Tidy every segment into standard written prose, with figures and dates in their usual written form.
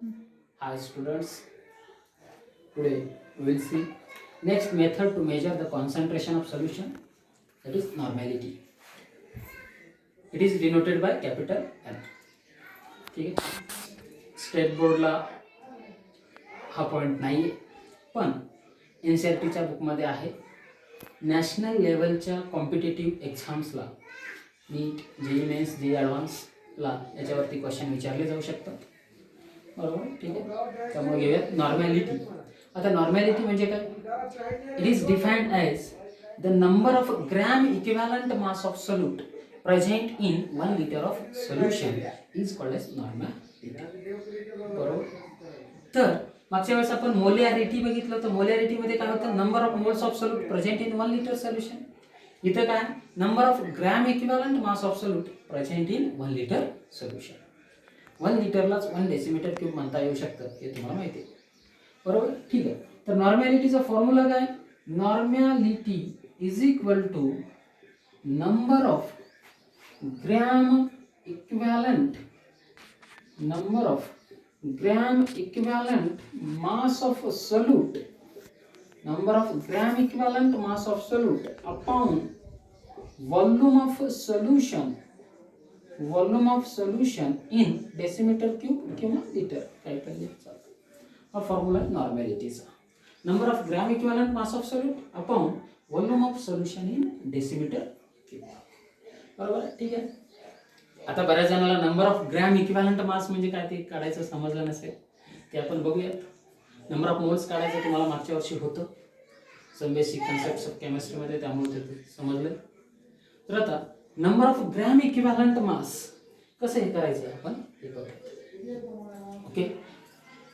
Hi students, today we will see next method to measure the concentration of solution, that is normality. It is denoted by capital N. ठीक आहे, state बोर्डला हा point नाही आहे, पण NCERTच्या बुकमध्ये आहे. National लेवलच्या competitive एक्झाम्सला नीट, JEE men's, JEE ॲडव्हान्सला याच्यावरती question विचारले जाऊ शकतात. बरोबर, ठीक आहे. त्यामुळे घेऊयात नॉर्मॅलिटी. आता नॉर्मॅलिटी म्हणजे काय? It is defined as the number of gram equivalent mass of solute present in 1 litre of solution is called as normality. बरोबर. तर मागच्या वेळेस आपण मोलॅरिटी बघितलं, तर मोलॅरिटीमध्ये काय होतं? Number of moles of solute present in 1 litre solution. इथं काय? Number of gram equivalent mass of solute present in 1 litre solution. 1 लिटरलाच 1 डेसिमीटर क्यूब म्हणता येऊ शकतं, हे तुम्हाला माहिती आहे. बरोबर, ठीक आहे. तर नॉर्मॅलिटीचा फॉर्म्युला काय? Normality is equal to number of gram equivalent mass of solute, number of gram equivalent mass of solute upon volume of solution in decimeter cube किंवा लिटर, काही पण चालतं. हा फॉर्म्युला नॉर्मॅलिटीचा. Number of gram equivalent mass of solute upon volume of solution in decimetre cube. बरोबर, ठीक आहे. आता बऱ्याच जणांना number of gram equivalent mass म्हणजे काय ते काढायचं समजलं नसेल, ते आपण बघूयात. नंबर ऑफ मोल्स काढायचं तुम्हाला मागच्या वर्षी होतं सम बेसिक कन्सेप्ट्स ऑफ केमिस्ट्रीमध्ये, त्यामुळे ते समजलं. तर आता number of gram equivalent mass कसं हे करायचं आपण हे करूया. Okay,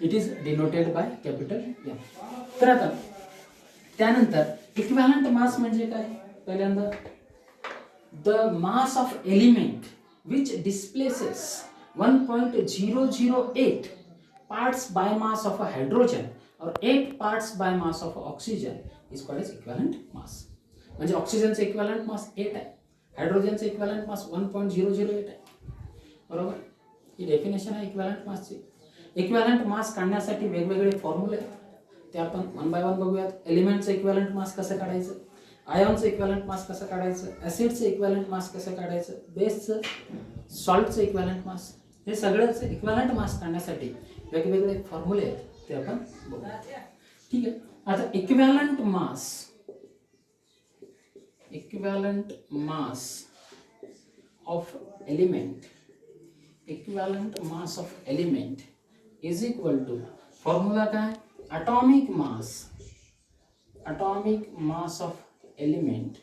it is denoted by capital M. तर आता त्यानंतर इक्विव्हॅलंट मास म्हणजे काय? पहिल्यांदा the mass of element which displaces 1.008 parts by mass of a hydrogen or 8 parts by mass of oxygen is called as equivalent mass. म्हणजे ऑक्सिजनचं equivalent मास 8 आहे, हायड्रोजनचं equivalent मास 1.008 आहे. बरोबर, ही डेफिनेशन आहे इक्विव्हॅलंट मासची. इक्विव्हॅलंट मास काढण्यासाठी वेगवेगळे फॉर्म्युले आहेत, ते आपण 1 बाय 1 बघूयात. एलिमेंटचं इक्विव्हॅलंट मास कसं काढायचं, आयॉनचं इक्विव्हॅलंट मास कसं काढायचं, ॲसिडचं इक्विव्हॅलंट मास कसं काढायचं, बेसचं, सॉल्टचं इक्विव्हॅलंट मास, हे सगळंच इक्विव्हॅलंट मास काढण्यासाठी वेगवेगळे फॉर्म्युले आहेत, ते आपण बघूया. ठीक आहे. आता equivalent mass of element is equal to formula काय? atomic mass of element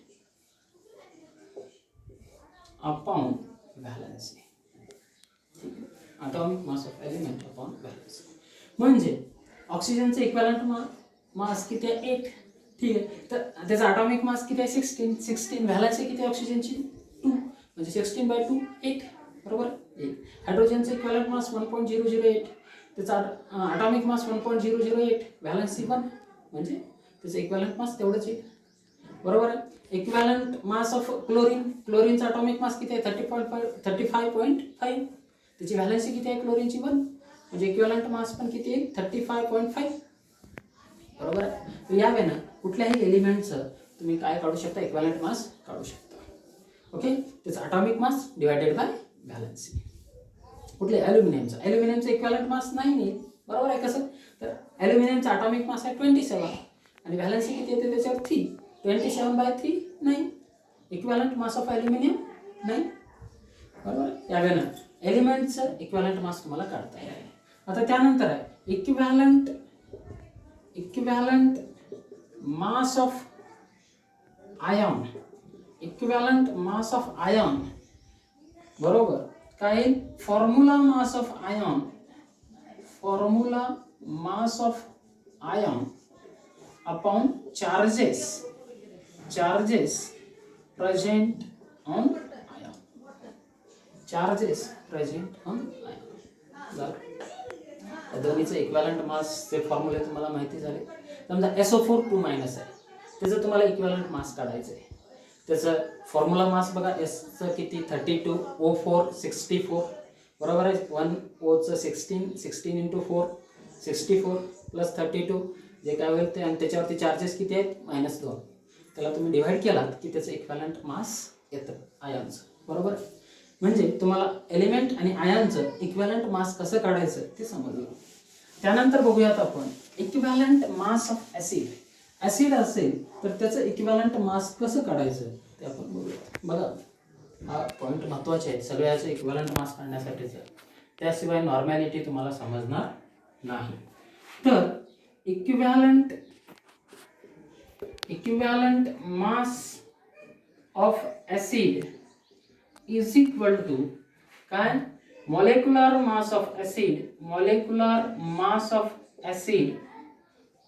upon valency. atomic mass of element upon valency म्हणजे ऑक्सिजनचं इक्विव्हॅलंट मास किती आहे? 8. ठीक आहे. तर त्याचा ॲटॉमिक मास किती आहे? 16. व्हॅलन्सी किती आहे ऑक्सिजनची? 2. म्हणजे 16 बाय 2 8. बरोबर, 8. हायड्रोजनचं इक्विव्हॅलंट मास 1.008, त्याचा ॲटॉमिक मास 1.008, व्हॅलन्सी 1, म्हणजे त्याचं इक्विव्हॅलंट मास तेवढंच आहे. बरोबर आहे. इक्विव्हॅलंट मास ऑफ क्लोरीनचा ॲटॉमिक मास किती आहे? 35.5. त्याची व्हॅलन्सी किती आहे क्लोरीनची? 1, म्हणजे इक्विव्हॅलंट मास पण किती आहे? 35.5. बरोबर आहे. यावे ना कुठल्याही एलिमेंटचं तुम्ही काय काढू शकता? इक्विव्हॅलंट मास काढू शकता. ओके, त्याचा atomic mass divided by valency. कुठले? ॲल्युमिनियमचं इक्विव्हॅलंट मास 9 आहे. बरोबर आहे. कसं? तर ॲल्युमिनियमचा ॲटॉमिक मास आहे 27 आणि व्हॅलन्सी किती येते त्याच्यावर? 3. 27 by 3 9. Equivalent mass of aluminium 9. बरोबर आहे. यावेळेला एलिमेंटचं इक्विव्हॅलंट मास तुम्हाला काढता येईल. आता त्यानंतर आहे इक्विव्हॅलंट मास ऑफ आयॉन. बरोबर, काय? Formula mass of ion upon charges present on ion. दोन्हीचं इक्विव्हॅलंट मासचे फॉर्म्युले तुम्हाला माहिती झाले. समजा SO4 2- आहे, त्याचं तुम्हाला इक्विव्हॅलंट मास काढायचं आहे. त्याचं फॉर्म्युला मास बघा, एसचं किती? 32, O4 64, बरोबर आहे. 1 ओचं 16 इंटू 4 64 प्लस 32 जे काय होईल ते, आणि त्याच्यावरती चार्जेस किती आहेत -2. त्याला तुम्ही डिवाइड केलात की त्याचं इक्विव्हॅलंट मास येतं आयनचं. बरोबर. म्हणजे तुम्हाला एलिमेंट आणि आयनचं इक्विव्हॅलंट मास कसं काढायचं ते समजलं. त्यानंतर बघूयात आपण equivalent mass of acid. Acid असेल तर त्याचं इक्विव्हॅलंट मास कसं काढायचं ते आपण बघूयात. बघा, हा पॉईंट महत्त्वाचे आहे सगळ्याचं इक्विव्हॅलंट मास काढण्यासाठीचं. त्याशिवाय नॉर्मॅलिटी तुम्हाला समजणार नाही. तर equivalent mass of acid is equal to काय, molecular mass of acid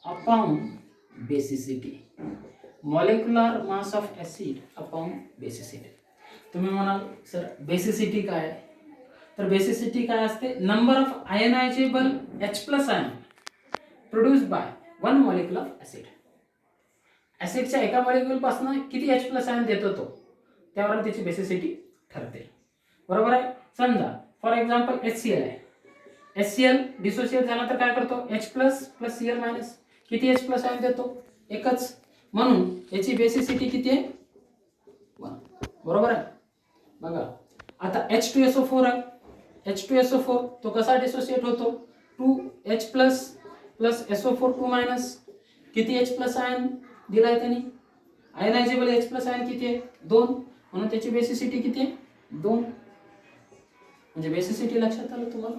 upon basicity. Molecular mass of acid upon basicity. तुम्ही म्हणाल सर बेसिसिटी काय आहे? तर बेसिसिटी काय असते, number of ionizable H+ ion produced by 1 molecule of acid. ॲसिडच्या एका मॉलिक्युल पासून किती H+ आयन देतो तो, त्यावर त्याची बेसिसिटी ठरते. बरोबर आहे. समजा फॉर एक्झाम्पल HCl आहे. HCl डिसोसिएट झाला तर काय करतो, H+ प्लस Cl-, किती H+ आयन देतो, एकच. म्हणून याची बेसिसिटी किती आहे, 1. बरोबर आहे. बघा आता H2SO4 आहे. H2SO4 तो कसा डिसोसिएट होतो, 2H+ प्लस SO4 2-, किती H+ आयन दिलाय त्यांनी, आयनायझेबल H+ आयन किती आहे, 2. म्हणून त्याची बेसिसिटी किती आहे, 2. म्हणजे बेसिसिटी लक्षात आलं तुम्हाला.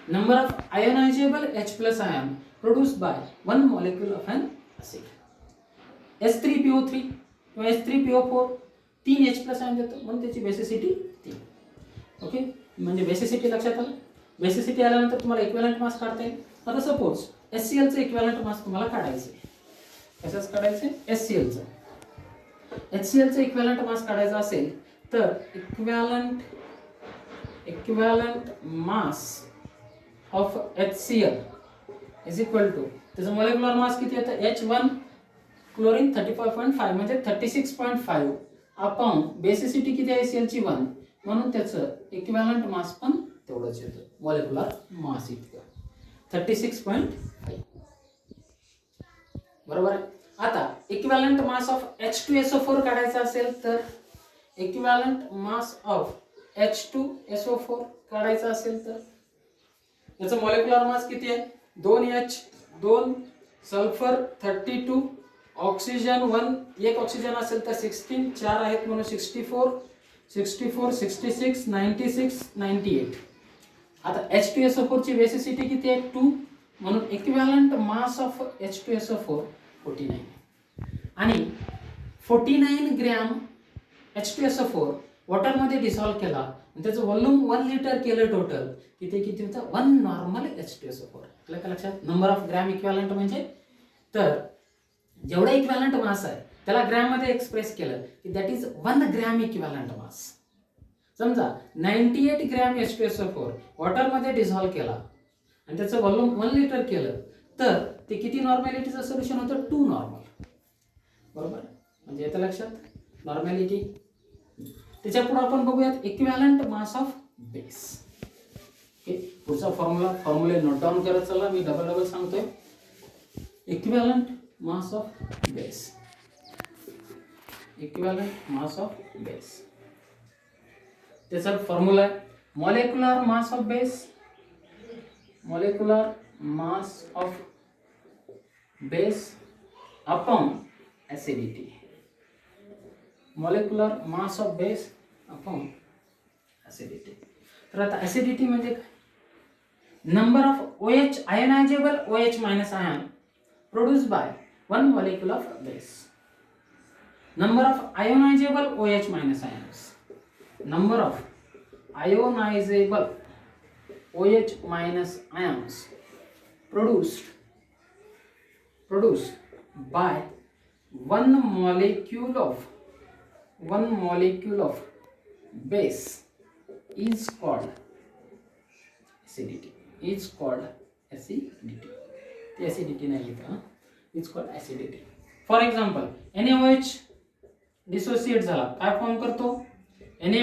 Number of ionizable H+ ion produced by 1 molecule of an acid. H3PO3 किंवा H3PO4 3 H+ आयन देतो, म्हणून त्याची बेसिसिटी 3. ओके, म्हणजे बेसिसिटी लक्षात आलं. बेसिसिटी आल्यानंतर तुम्हाला इक्विव्हॅलंट मास काढता येईल. आता सपोज HClचं इक्विव्हॅलंट मास तुम्हाला काढायचं आहे. कशाच काढायचं आहे, HClचं इक्विव्हॅलंट मास काढायचा असेल तर equivalent mass of HCl is equal to, त्याचं मॉलिक्युलर मास किती येतं, H1 क्लोरीन 35.5 म्हणजे 36.5 अपॉन बेसिसिटी किती आहे HClची 1, म्हणून त्याचं इक्विव्हॅलंट मास पण तेवढंच येतं, मॉलिक्युलर मास इतकं 36.5. बरोबर आहे. आता इक्विव्हॅलंट मास ऑफ H2SO4 काढायचा असेल तर इक्विव्हॅलंट मास ऑफ H2SO4 काढायचा असेल तर याचं मॉलिक्युलर मास किती आहे, 2H 2 सल्फर 32 ऑक्सिजन 1, एक ऑक्सिजन असेल तर 16, 4 आहेत म्हणून 64 66 96 98. आता H2SO4 ची बेसिसिटी किती आहे, 2. म्हणून इक्विव्हॅलंट मास ऑफ H2SO4 49. आणि 49 ग्रॅम H2SO4 वॉटरमध्ये डिसॉल्व्ह केला आणि त्याचं व्हॉल्यूम 1 लिटर केलं टोटल, किती होतं, 1 नॉर्मल H2SO4. आपल्या का लक्षात, नंबर ऑफ ग्रॅम इक्विव्हॅलंट म्हणजे, तर जेवढा इक्विव्हॅलंट मास आहे त्याला ग्रॅम मध्ये एक्सप्रेस केलं की दॅट इज 1 ग्रॅम इक्विव्हॅलंट मास. समजा 98 ग्रॅम H2SO4 वॉटरमध्ये डिसॉल्व्ह केला आणि त्याचं व्हॉल्यूम 1 लिटर केलं तर ते किती नॉर्मॅलिटीचं सोल्युशन होतं, 2 नॉर्मल. बरोबर, म्हणजे येतं लक्षात नॉर्मॅलिटी. त्याच्या पुढे आपण बघूयात equivalent mass of base. Okay, पुढचा फॉर्म्युला नोट डाऊन करत चला, मी डबल सांगतोय. Equivalent mass of base, equivalent mass of base. त्याचा फॉर्म्युला आहे molecular mass of base, molecular mass of base upon acidity. Molecular mass of base upon acidity. तर आता acidity म्हणजे काय, number of OH ionizable OH- ion produced by 1 molecule of base. Number of ionizable OH- ions, number of ionizable OH- ions produced by 1 molecule of base is called acidity. Is called acidity. The acidity नाही येतं, is called acidity. For example, NaOH dissociate झाला, काय form करतो, Na++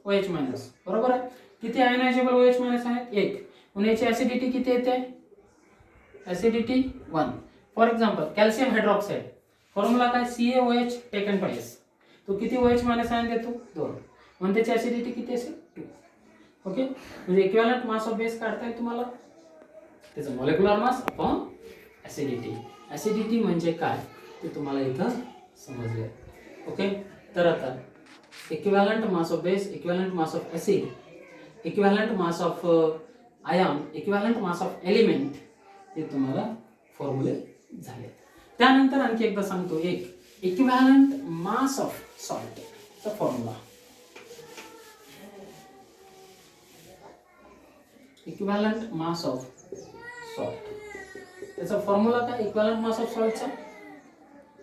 OH-. बरोबर आहे. किती आयनायझेबल OH minus आहेत? 1. म्हणून याची ऍसिडिटी किती येते? Acidity 1. For example calcium hydroxide, formula काय? CaOH taken by S. तो किती OH मायनस आयन देतो? 2. म्हणून त्याची ऍसिडिटी किती असेल? 2. ओके, म्हणजे इक्विव्हॅलंट मास ऑफ बेस काढता येईल तुम्हाला, त्याचं molecular mass upon acidity. Acidity म्हणजे काय ते तुम्हाला इथं समजलं. ओके, तर आता equivalent mass of base, equivalent mass of acid, equivalent mass of ion, equivalent mass of element, हे तुम्हाला फॉर्म्युले झाले. त्यानंतर आणखी एकदा सांगतो, एक इक्विव्हॅलंट मास ऑफ सॉल्ट चा formula. Equivalent mass of salt, त्याचा फॉर्म्युला काय? इक्विव्हॅलंट मास ऑफ सॉल्टचा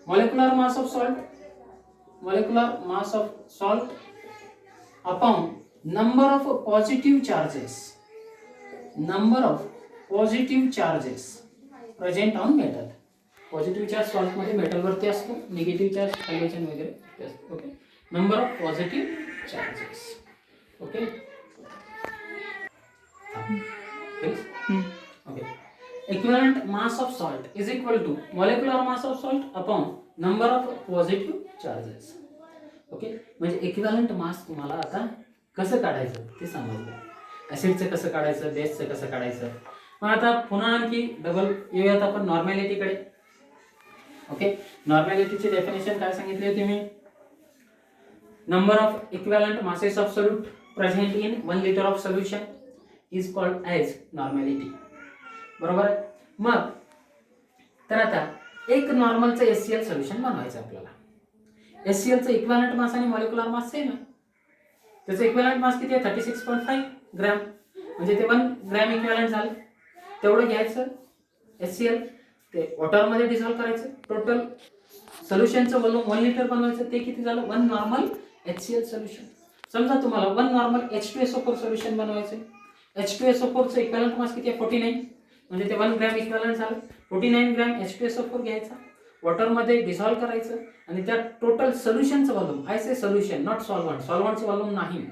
molecular mass of salt, molecular mass of salt upon number of positive charges, number of positive charges present on metal. Positive charge salt मध्ये metal वरती असतो, negative charge hydrogen वगैरे असतो. Okay, number of positive charges. Okay, okay, equivalent mass of salt is equal to molecular mass of salt upon number of positive charges. Okay, म्हणजे equivalent मास तुम्हाला आता कसं काढायचं ते समजलं. ऍसिडचं कसं काढायचं, बेसचं कसं काढायचं. मग आता पुन्हा आणखी डबल येऊयात आपण नॉर्मॅलिटीकडे. ओके, नॉर्मॅलिटीची डेफिनेशन काय सांगितली होती मी? Number of equivalent masses of solute present in 1 litre of solution is called as normality. बरोबर आहे. मग तर आता एक नॉर्मलचं HCl सोल्युशन बनवायचं आपल्याला. HClचं इक्विव्हॅलंट मास आणि मॉलिक्युलर मास सेम आहे. त्याचं इक्विव्हॅलंट मास किती आहे? 36.5 ग्रॅम, म्हणजे ते 1 ग्रॅम इक्विव्हॅलंट झालं. तेवढं घ्यायचं HCl, ते वॉटरमध्ये डिझॉल्व्ह करायचं. टोटल सोल्युशनचं व्हॉल्यूम 1 लिटर बनवायचं. ते किती झालं? 1 नॉर्मल HCl सोल्युशन. समजा तुम्हाला 1 नॉर्मल H2SO4 सोल्युशन बनवायचं. H2SO4 चं इक्विव्हॅलंट मास किती आहे? 49, म्हणजे ते 1 ग्रॅम इक्विव्हॅलंट झालं. 49 ग्रॅम H2SO4 घ्यायचा, वॉटरमध्ये डिझॉल्व्ह करायचं आणि त्या टोटल सोल्युशनचं volume, I say solution not solvent, सॉल्व्हंटचं व्हॉल्यूम नाही,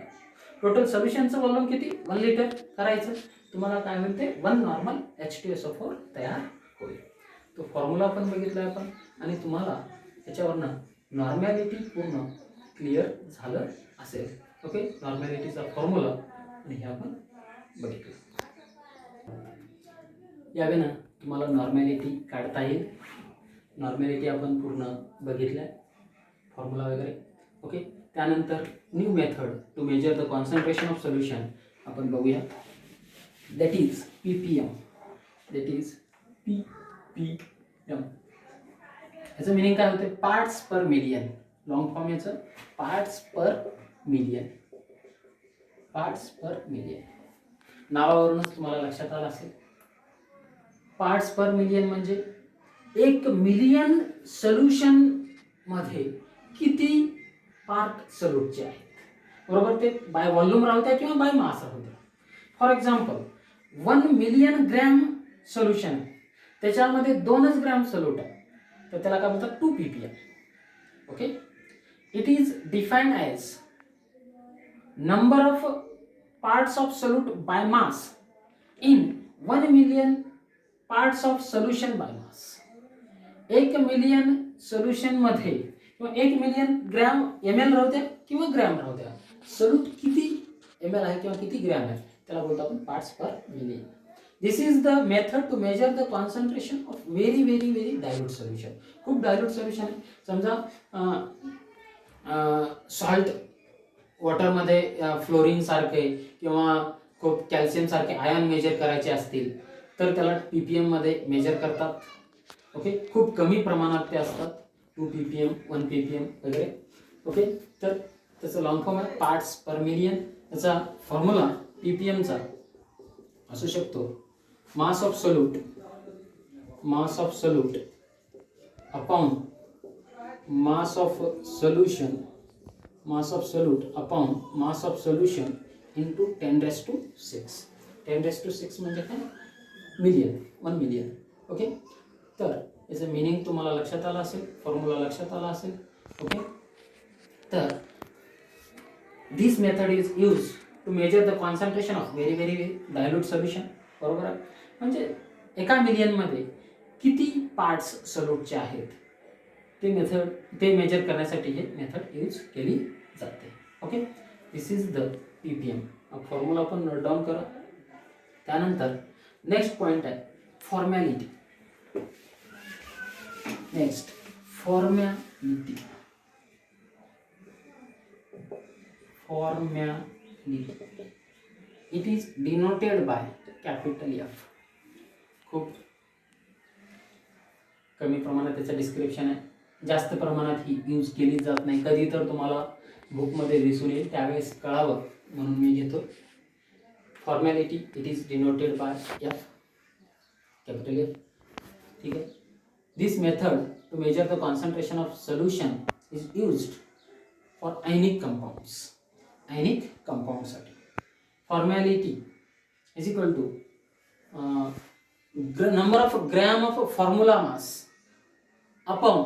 टोटल सोल्युशनचं व्हॉल्यूम किती? 1 लिटर करायचं. तुम्हाला काय मिळते? 1 नॉर्मल H2SO4 तयार होईल. तो फॉर्म्युला आपण बघितला आपण, आणि तुम्हाला त्याच्यावरनं नॉर्मॅलिटी पूर्ण क्लिअर झालं असेल. ओके, नॉर्मॅलिटीचा फॉर्म्युला आणि हे आपण बघितलं. यावेळी तुम्हाला नॉर्मॅलिटी काढता येईल. नॉर्मॅलिटी आपण पूर्ण बघितल्या, फॉर्म्युला वगैरे. ओके, त्यानंतर new method to measure the concentration of solution आपण बघूया. That is PPM. That is PPM. याचं मिनिंग काय होते? Parts per million. Long form याचं parts per million. Parts per million नावावरूनच तुम्हाला लक्षात आलं असेल. पार्ट्स पर मिलियन म्हणजे 1 मिलियन सोल्युशन मध्ये किती पार्ट सोल्यूटचे आहेत. बरोबर, ते बाय व्हॉल्यूम राहू द्या किंवा बाय मास राहू द्या. For example 1 million gram solution आहे, त्याच्यामध्ये 2च ग्रॅम सोल्यूट आहे, तर त्याला काय म्हणतात? 2 ppm. Okay, it is defined as number of parts of solute by mass in 1 million parts of solution by mass. 1 million solution मध्ये किंवा 1 मिलियन ग्रॅम ml राहू द्या किंवा ग्रॅम राहू द्या, सोल्यूट किती ml आहे किंवा किती ग्रॅम आहे त्याला बोलतो आपण parts per million. This is the method to measure the concentration of very very very dilute solution. खूप डायल्यूट सोल्युशन आहे. समजा सॉल्ट वॉटरमध्ये फ्लोरीन सारखे किंवा खूप कॅल्शियम सारखे आयन मेजर करायचे असतील तर त्याला PPM मध्ये मेजर करतात. ओके, खूप कमी प्रमाणात ते असतात, 2 ppm 1 ppm वगैरे. ओके, तर त्याचं लॉंग फॉर्म आहे पार्ट्स पर मिलियन. त्याचा फॉर्म्युला PPMचा असू शकतो मास of solute, mass of solute upon mass of solution, mass of solute upon mass of solution into 10⁶. 10⁶ म्हणजे काय? Million, 1 million. ओके, तर याचं मिनिंग तुम्हाला लक्षात आलं असेल, फॉर्म्युला लक्षात आला असेल. ओके, तर this method is use to measure the concentration of very very dilute solution. बरोबर आहे. म्हणजे एका मिलियनमध्ये किती पार्ट्स सोल्यूटचे आहेत ते मेजर करण्यासाठी हे मेथड यूज केली जाते. Okay, this is the PPM. Formula आपण नोट डाऊन करा. त्यानंतर नेक्स्ट पॉइंट आहे formality. Next formality. It is denoted by capital F. खूप कमी प्रमाणात त्याचं डिस्क्रिप्शन आहे, जास्त प्रमाणात ही यूज केली जात नाही. कधी तर तुम्हाला बुकमध्ये दिसून येईल, त्यावेळेस कळावं म्हणून मी घेतो. Formality it is denoted by F, capital F. ठीक आहे. This method to measure the concentration of solution is used for ionic compounds. Ionic कंपाउंडसाठी formality is equal to number of gram of formula mass upon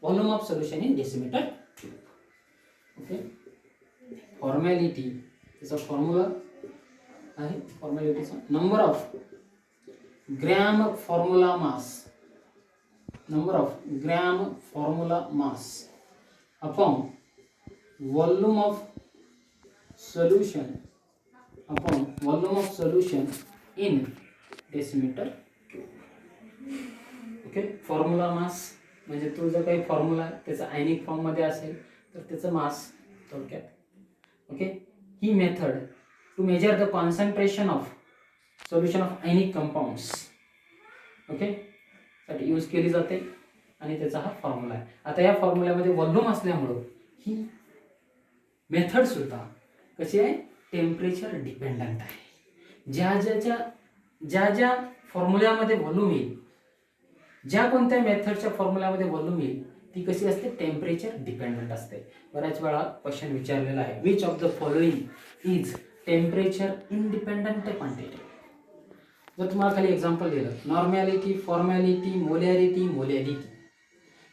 volume of solution in decimeter cube. Okay, formality is a formula. Formality is number of gram formula mass, number of gram formula mass upon volume of solution, upon volume of solution in decimeter. Okay, formula mass म्हणजे तो जो काही formula आहे त्याचा ionic form मध्ये असेल तर त्याचं मास थोडक्यात. ओके, ही method to measure the concentration of solution of ionic compounds okay साठी यूज केली जाते आणि त्याचा हा फॉर्म्युला आहे. आता या फॉर्म्युल्यामध्ये व्हॉल्यूम असल्यामुळं ही मेथड सुद्धा कशी आहे, टेम्परेचर डिपेंडंट आहे. ज्या ज्या फॉर्म्युल्यामध्ये व्हॉल्यूम येईल, ज्या कोणत्या मेथडच्या फॉर्म्युल्यामध्ये व्हॉल्यूम येईल ती कशी असते, टेम्परेचर डिपेंडंट असते. बऱ्याच वेळा क्वेश्चन विचारलेला आहे, which of the following is temperature independent quantity. जर तुम्हाला खाली एक्झाम्पल दिलं, नॉर्मॅलिटी, फॉर्मॅलिटी, मोलॅरिटी, मोलॅलिटी,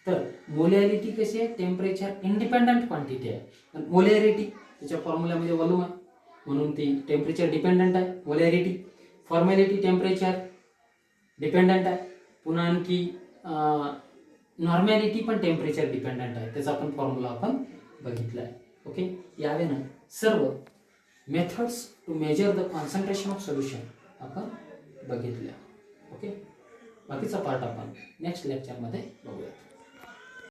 तर मोलॅरिटी कशी आहे, टेम्परेचर इंडिपेंडंट क्वांटिटी आहे. मोलॅरिटी त्याच्या फॉर्म्युल्यामध्ये व्हॉल्यूम आहे म्हणून ती टेम्परेचर डिपेंडंट आहे मोलॅरिटी. फॉर्मॅलिटी टेम्परेचर डिपेंडंट आहे. पुन्हा आणखी नॉर्मॅलिटी पण टेम्परेचर डिपेंडंट आहे, त्याचा पण फॉर्म्युला आपण बघितला आहे. ओके, यावेळेला सर्व methods to measure the concentration of solution आपण बघितल्या. ओके, बाकीचा पार्ट आपण नेक्स्ट लेक्चरमध्ये बघूया.